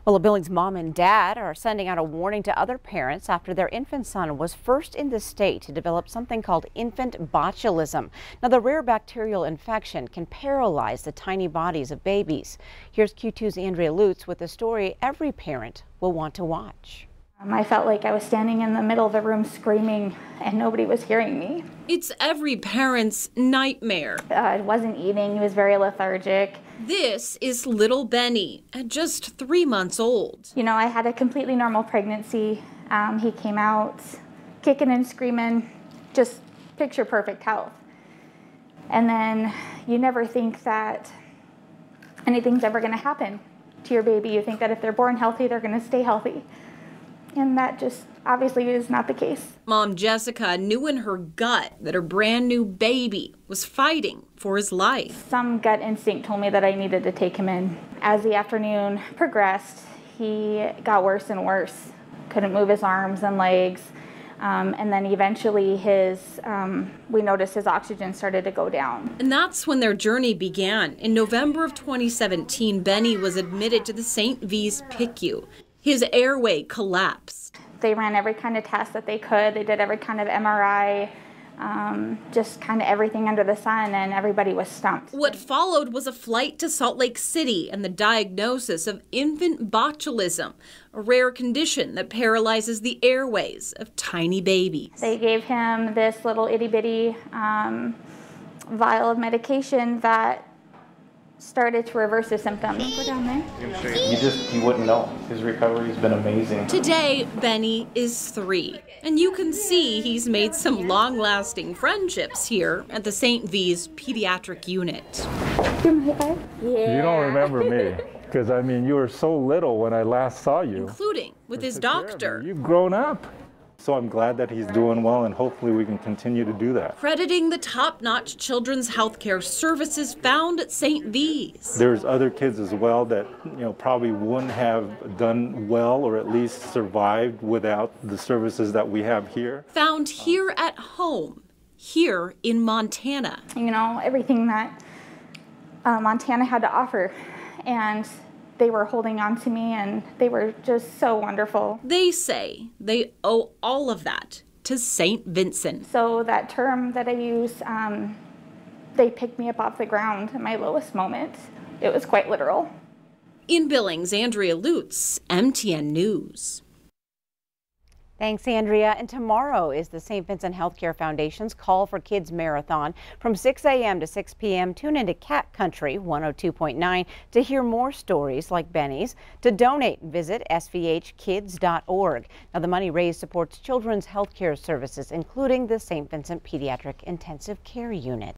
Well, a Billings mom and dad are sending out a warning to other parents after their infant son was first in the state to develop something called infant botulism. Now, the rare bacterial infection can paralyze the tiny bodies of babies. Here's Q2's Andrea Lutz with a story every parent will want to watch. I felt like I was standing in the middle of the room screaming and nobody was hearing me. It's every parent's nightmare. I wasn't eating, he was very lethargic. This is little Benny at just 3 months old. You know, I had a completely normal pregnancy. He came out kicking and screaming, just picture perfect health. And then you never think that anything's ever going to happen to your baby. You think that if they're born healthy, they're going to stay healthy. And that just obviously is not the case. Mom Jessica knew in her gut that her brand new baby was fighting for his life. Some gut instinct told me that I needed to take him in. As the afternoon progressed, he got worse and worse. Couldn't move his arms and legs. And then eventually we noticed his oxygen started to go down. And that's when their journey began. In November of 2017, Benny was admitted to the St. V's PICU. His airway collapsed. They ran every kind of test that they could. They did every kind of MRI, just kind of everything under the sun, and everybody was stumped. What followed was a flight to Salt Lake City and the diagnosis of infant botulism, a rare condition that paralyzes the airways of tiny babies. They gave him this little itty-bitty vial of medication that started to reverse his symptoms. Go down there. You wouldn't know. His recovery's been amazing. Today, Benny is 3, and you can see he's made some long-lasting friendships here at the St. V's pediatric unit. Give him a high five. Yeah. You don't remember me, because I mean, you were so little when I last saw you. Including with his doctor. You've grown up. So I'm glad that he's doing well, and hopefully we can continue to do that. Crediting the top-notch children's healthcare services found at St. V's. There's other kids as well that probably wouldn't have done well or at least survived without the services that we have here. Found here at home, here in Montana. You know, everything that Montana had to offer, and they were holding on to me, and they were just so wonderful. They say they owe all of that to St. Vincent. So that term that I use, they picked me up off the ground at my lowest moment. It was quite literal. In Billings, Andrea Lutz, MTN News. Thanks, Andrea. And tomorrow is the St. Vincent Healthcare Foundation's Call for Kids Marathon from 6 a.m. to 6 p.m. Tune into Cat Country 102.9 to hear more stories like Benny's. To donate, visit svhkids.org. Now, the money raised supports children's healthcare services, including the St. Vincent Pediatric Intensive Care Unit.